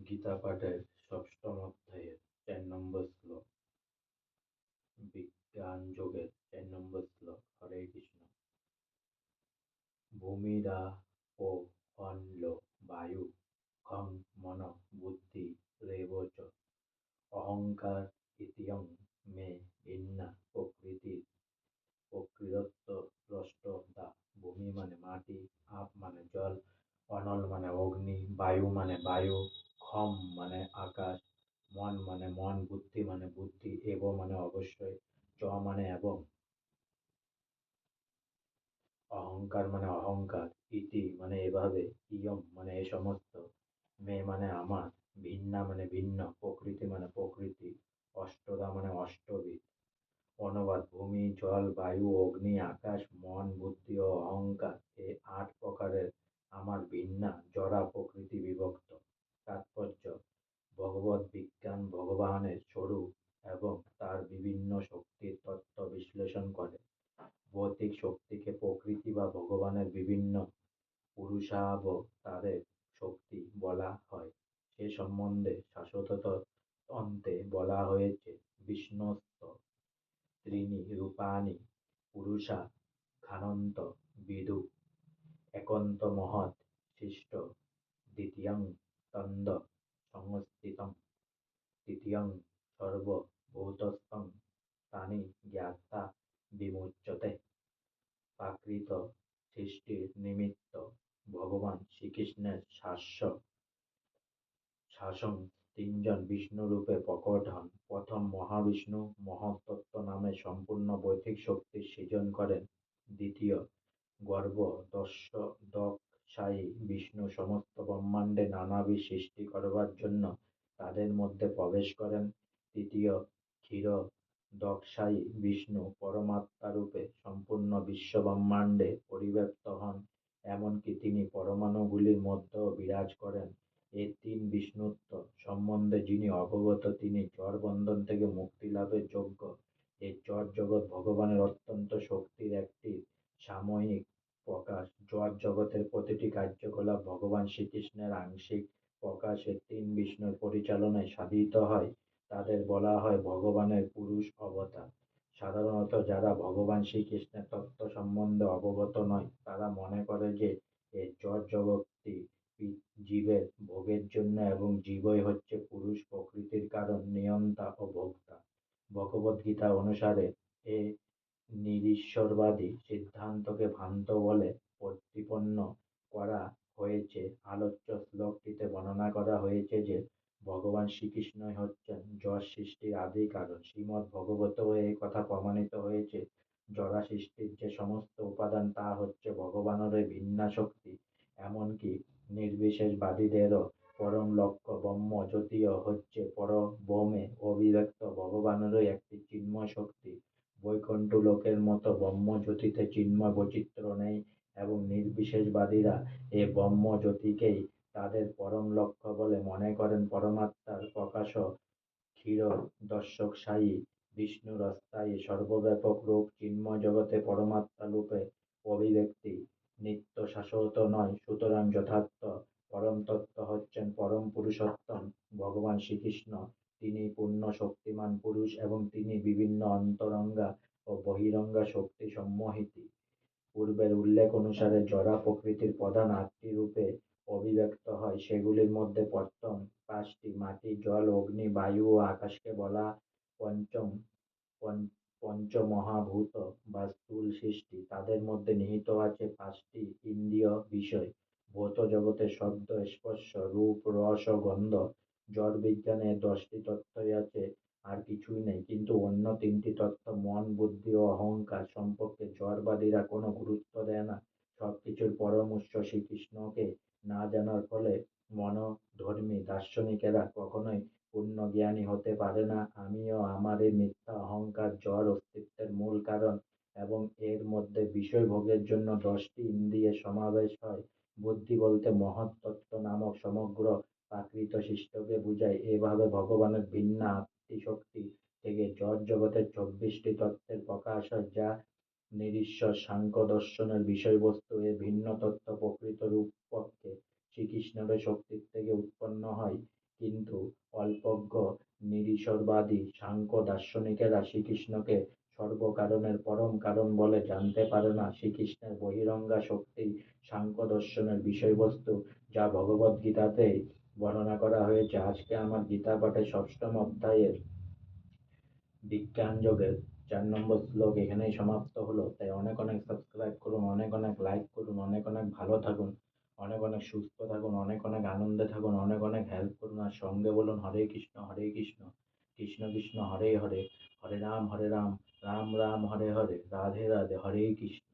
গীতা পাঠের ষষ্ঠম অধ্যায়ের 4 নম্বর শ্লোক। বিজ্ঞান যোগের 4 নম্বর শ্লোক। হরে কৃষ্ণ। ভূমিরাপো অন্লো বায়ু খং মন বুদ্ধি রেবচ অহংকার ইতিয়ং মে ভিন্না প্রকৃতির প্রকৃতত্ব দ্রষ্ট দা। ভূমি মানে মাটি, আপ মানে জল, অনল মানে অগ্নি, বায়ু মানে বায়ু, খম মানে আকাশ, মন মানে মন, বুদ্ধি মানে বুদ্ধি, এব মানে অবশ্যই, চ মানে এবং, অহংকার মানে অহংকার, ইতি মানে এভাবে, ইয়ম মানে এ সমস্ত, মে মানে আমার, ভিন্না মানে ভিন্ন, প্রকৃতি মানে প্রকৃতি, অষ্টদা মানে অষ্টবিধ। অনুবাদ: ভূমি, জল, বায়ু, অগ্নি, আকাশ, মন, বুদ্ধি ও অহংকার এই 8 প্রকারের আমার ভিন্না জড়া প্রকৃতি বিভক্ত। তাৎপর্য: ভগবৎ বিজ্ঞান ভগবানের স্বরূপ এবং তার বিভিন্ন শক্তির তত্ত্ব বিশ্লেষণ করে। ভৌতিক শক্তিকে প্রকৃতি বা ভগবানের বিভিন্ন পুরুষাবতারের শক্তি বলা হয়। সে সম্বন্ধে শাশ্বত তন্ত্রে বলা হয়েছে, বিষ্ণুস্ত ত্রিণি রূপাণি পুরুষা খানন্ত বিদু একন্ত মহৎ সৃষ্ট দ্বিতীয়ং তন্দ সংস্থিতং তৃতীয়ং সর্বভূতস্থং তানি জ্ঞাতা বিমুচ্যতে। প্রাকৃত সৃষ্টির নিমিত্ত ভগবান শ্রীকৃষ্ণের শাসন 3জন বিষ্ণুরূপে প্রকট হন। প্রথম মহাবিষ্ণু মহত্তত্ত্ব নামে সম্পূর্ণ বৈদিক শক্তির সৃজন করেন। দ্বিতীয় গর্ভদশায়ী বিষ্ণু সমস্ত ব্রহ্মাণ্ডে নানাবিধ সৃষ্টি করবার জন্য তাদের মধ্যে প্রবেশ করেন। তৃতীয় ক্ষীরোদকশায়ী বিষ্ণু পরমাত্মারূপে সম্পূর্ণ বিশ্বব্রহ্মাণ্ডে পরিব্যাপ্ত হন, এমনকি তিনি পরমাণুগুলির মধ্যেও বিরাজ করেন। এই 3 বিষ্ণুত্ব সম্বন্ধে যিনি অবগত তিনি জড় বন্ধন থেকে মুক্তি লাভের যোগ্য। এই জড় জগৎ ভগবানের অত্যন্ত শক্তির একটি সাময়িক প্রকাশ। জড় জগতের প্রতিটি কার্যকলাপ ভগবান শ্রীকৃষ্ণের আংশিক প্রকাশ। এই 3 বিষ্ণুর পরিচালনায় সাধিত হয়। তাদের বলা হয় ভগবানের পুরুষ অবতার। সাধারণত যারা ভগবান শ্রীকৃষ্ণের তত্ত্ব সম্বন্ধে অবগত নয় তারা মনে করে যে এই জড় জগৎটি জীবের ভোগের জন্য এবং জীবই হচ্ছে পুরুষ প্রকৃতির কারণ, নিয়ন্তা ও ভোক্তা। ভগবদ্গীতা অনুসারে এ নিরীশ্বরবাদী সিদ্ধান্তকে ভ্রান্ত বলে প্রতিপন্ন করা হয়েছে। আলোচ্য শ্লোকটিতে বর্ণনা করা হয়েছে যে ভগবান শ্রীকৃষ্ণই হচ্ছেন জড় সৃষ্টির আদি কারণ। শ্রীমদ্ ভগবতেও এই কথা প্রমাণিত হয়েছে। জড় সৃষ্টির যে সমস্ত উপাদান তা হচ্ছে ভগবানেরই ভিন্না শক্তি। এমনকি নির্বিশেষবাদীদেরও পরম লক্ষ্য ব্রহ্ম জ্যোতিও হচ্ছে পরব্রহ্মে অভিব্যক্ত ভগবানেরই একটি চিন্ময় শক্তি। বৈকুণ্ঠ লোকের মতো ব্রহ্মজ্যোতিতে চিন্ময় বৈচিত্র্য নেই এবং নির্বিশেষবাদীরা এ ব্রহ্মজ্যোতিকেই তাদের পরম লক্ষ্য বলে মনে করেন। পরমাত্মার প্রকাশক ক্ষীরোদকশায়ী বিষ্ণুর অস্থায়ী সর্বব্যাপক রূপ চিন্ময় জগতে পরমাত্মা রূপে অভিব্যক্তি নিত্য শাশ্বত নয়। সুতরাং যথার্থ পরম তত্ত্ব হচ্ছেন পরম পুরুষোত্তম ভগবান শ্রীকৃষ্ণ। তিনি পূর্ণ শক্তিমান পুরুষ এবং তিনি বিভিন্ন অন্তরঙ্গা ও বহিরঙ্গা শক্তি সম্মোহিত। পূর্বের উল্লেখ অনুসারে জড় প্রকৃতির প্রধান 8টি রূপে অভিব্যক্ত হয়। সেগুলির মধ্যে প্রথম 5টি মাটি, জল, অগ্নি, বায়ু ও আকাশকে বলা পঞ্চমহাভূত বা স্থূল সৃষ্টি। তাদের মধ্যে নিহিত আছে 5টি ইন্দ্রিয় বিষয়। ভৌত জগতের শব্দ, স্পর্শ, রূপ, রস ও গন্ধ। জড় বিজ্ঞানে 10টি তত্ত্বই আছে, আর কিছুই নেই। কিন্তু অন্য 3টি তত্ত্ব মন, বুদ্ধি ও অহংকার সম্পর্কে জড়বাদীরা কোনো গুরুত্ব দেয় না। সবকিছুর পরম উৎস শ্রীকৃষ্ণকে না জানার ফলে মনোধর্মী দার্শনিকেরা কখনোই পূর্ণ জ্ঞানী হতে পারে না। আমি ও আমার এই মিথ্যা অহংকার জড় অস্তিত্বের মূল কারণ এবং এর মধ্যে বিষয় ভোগের জন্য 10টি ইন্দ্রিয়ের সমাবেশ হয়। বুদ্ধি বলতে মহৎ তত্ত্ব নামক সমগ্র প্রাকৃত সৃষ্টিকে বুঝায়। এভাবে ভগবানের ভিন্ন 8টি শক্তি থেকে জড় জগতের 24টি তত্ত্বের প্রকাশ হয়, যা নিরীশ্বর সাংখ্য দর্শনের বিষয়বস্তু। এ ভিন্ন তত্ত্ব প্রকৃত রূপকে শ্রীকৃষ্ণের শক্তির থেকে উৎপন্ন হয়। কিন্তু অল্পজ্ঞ নিরীশ্বরবাদী সাংখ্য দার্শনিকেরা শ্রীকৃষ্ণকে সর্বকারণের পরম কারণ বলে জানতে পারে না। শ্রীকৃষ্ণের বহিরঙ্গা শক্তিই সাংখ্য দর্শনের বিষয়বস্তু, যা ভগবদ্গীতাতেই বর্ণনা করা হয়েছে। আজকে আমার গীতা পাঠের ষষ্ঠম অধ্যায়ের বিজ্ঞান যোগের 4 নম্বর শ্লোক এখানেই সমাপ্ত হলো। তাই অনেক অনেক সাবস্ক্রাইব করুন, অনেক অনেক লাইক করুন, অনেক অনেক ভালো থাকুন, অনেক অনেক সুস্থ থাকুন, অনেক অনেক আনন্দে থাকুন, অনেক অনেক হেল্প করুন। আর সঙ্গে বলুন হরে কৃষ্ণ হরে কৃষ্ণ, কৃষ্ণ কৃষ্ণ হরে হরে, হরে রাম রাম রাম হরে হরে, রাধে রাধে, হরে কৃষ্ণ।